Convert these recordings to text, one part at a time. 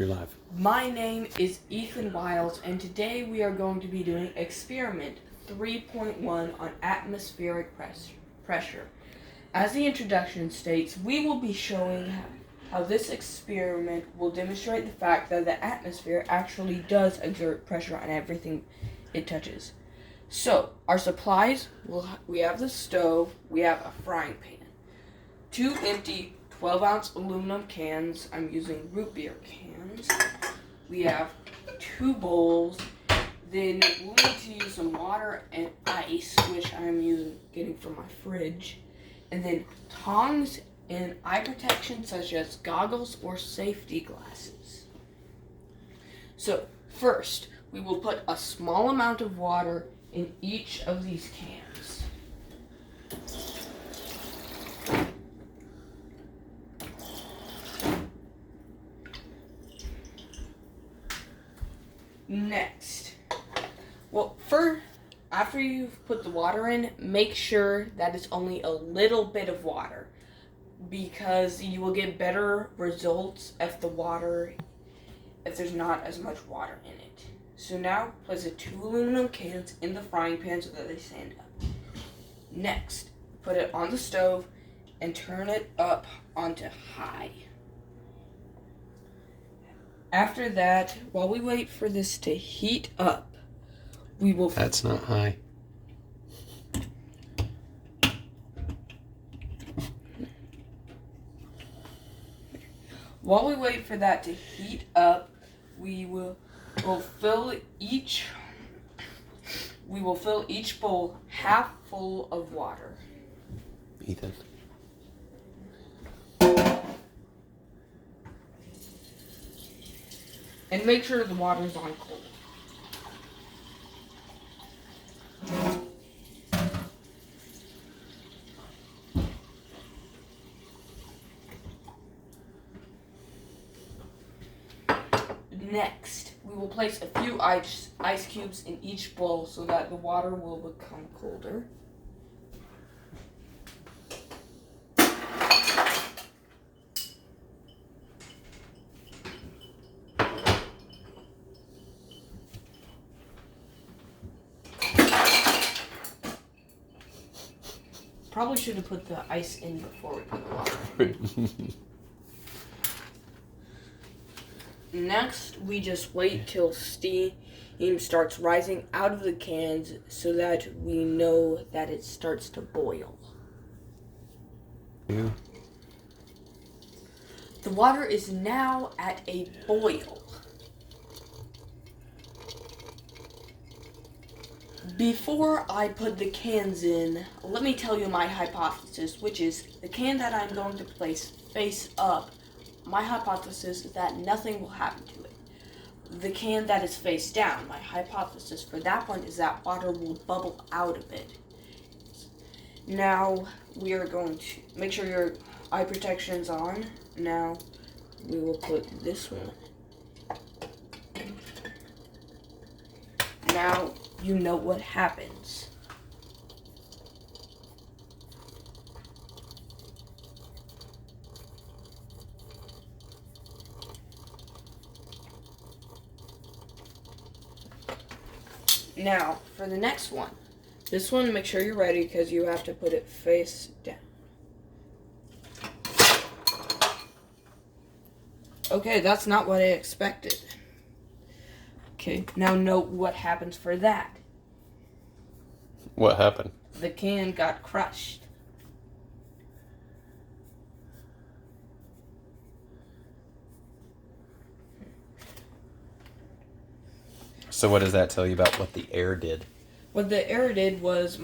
You're live. My name is Ethan Wiles, and today we are going to be doing Experiment 3.1 on atmospheric pressure. As the introduction states, we will be showing how this experiment will demonstrate the fact that the atmosphere actually does exert pressure on everything it touches. So, our supplies, we have the stove, we have a frying pan, 2 empty 12-ounce aluminum cans. I'm using root beer cans. We have 2 bowls. Then we'll need to use some water and ice, which I'm getting from my fridge. And then tongs and eye protection such as goggles or safety glasses. So first, we will put a small amount of water in each of these cans. Next, after you've put the water in, make sure that it's only a little bit of water, because you will get better results if there's not as much water in it. So now, place the 2 aluminum cans in the frying pan so that they stand up. Next, put it on the stove and turn it up onto high. After that, while we wait for this to heat up, we will... That's not high. While we wait for that to heat up, we'll fill each bowl half full of water. Ethan. And make sure the water is on cold. Next, we will place a few ice cubes in each bowl so that the water will become colder. Probably should have put the ice in before we put the water in. Next, we just wait till steam starts rising out of the cans so that we know that it starts to boil. Yeah. The water is now at a boil. Before I put the cans in, let me tell you my hypothesis, which is the can that I'm going to place face up. My hypothesis is that nothing will happen to it. The can that is face down, my hypothesis for that one is that water will bubble out of it. Now, we are going to make sure your eye protection's on. Now, we will put this one. Now, you know what happens. Now, for the next one. This one, make sure you're ready because you have to put it face down. Okay, that's not what I expected. Okay, now note what happens for that. What happened? The can got crushed. So what does that tell you about what the air did? What the air did was,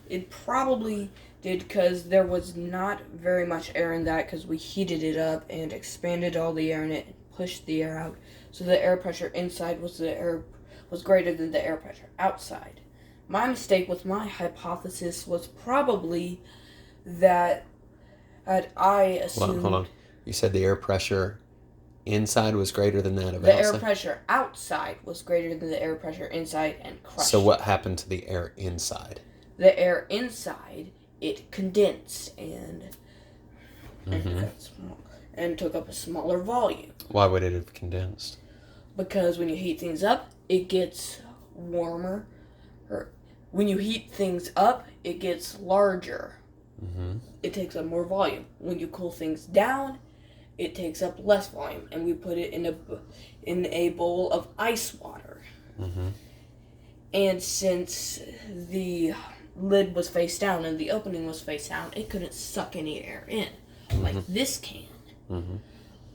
it probably did because there was not very much air in that because we heated it up and expanded all the air in it and pushed the air out. So the air pressure inside was greater than the air pressure outside. My mistake with my hypothesis was probably that I assumed... Hold on. You said the air pressure inside was greater than that of the outside? air pressure outside was greater than the air pressure inside and crushed. So what happened to the air inside? The air inside, it condensed and and took up a smaller volume. Why would it have condensed? Because when you heat things up, it gets warmer. Or when you heat things up, it gets larger. Mm-hmm. It takes up more volume. When you cool things down, it takes up less volume. And we put it in a bowl of ice water. Mm-hmm. And since the lid was face down and the opening was face down, it couldn't suck any air in like this can. Mm-hmm.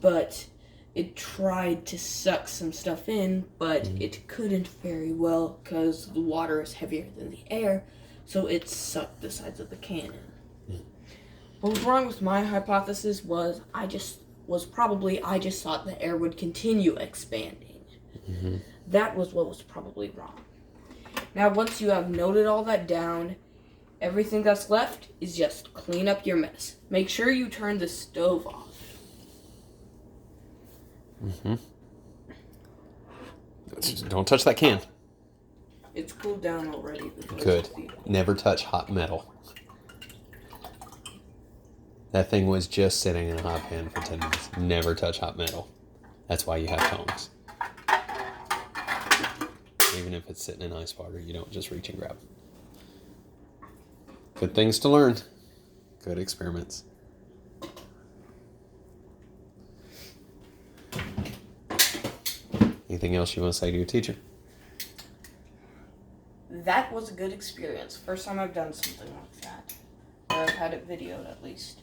But it tried to suck some stuff in, but it couldn't very well because the water is heavier than the air, so it sucked the sides of the can in. What was wrong with my hypothesis was I just thought the air would continue expanding. Mm-hmm. That was what was probably wrong. Now, once you have noted all that down, everything that's left is just clean up your mess. Make sure you turn the stove off. Mm-hmm. Don't touch that can. It's cooled down already. Good. Never touch hot metal. That thing was just sitting in a hot pan for 10 minutes. Never touch hot metal. That's why you have tongs. Even if it's sitting in ice water, you don't just reach and grab. Good things to learn. Good experiments. Anything else you want to say to your teacher? That was a good experience. First time I've done something like that. Or I've had it videoed at least.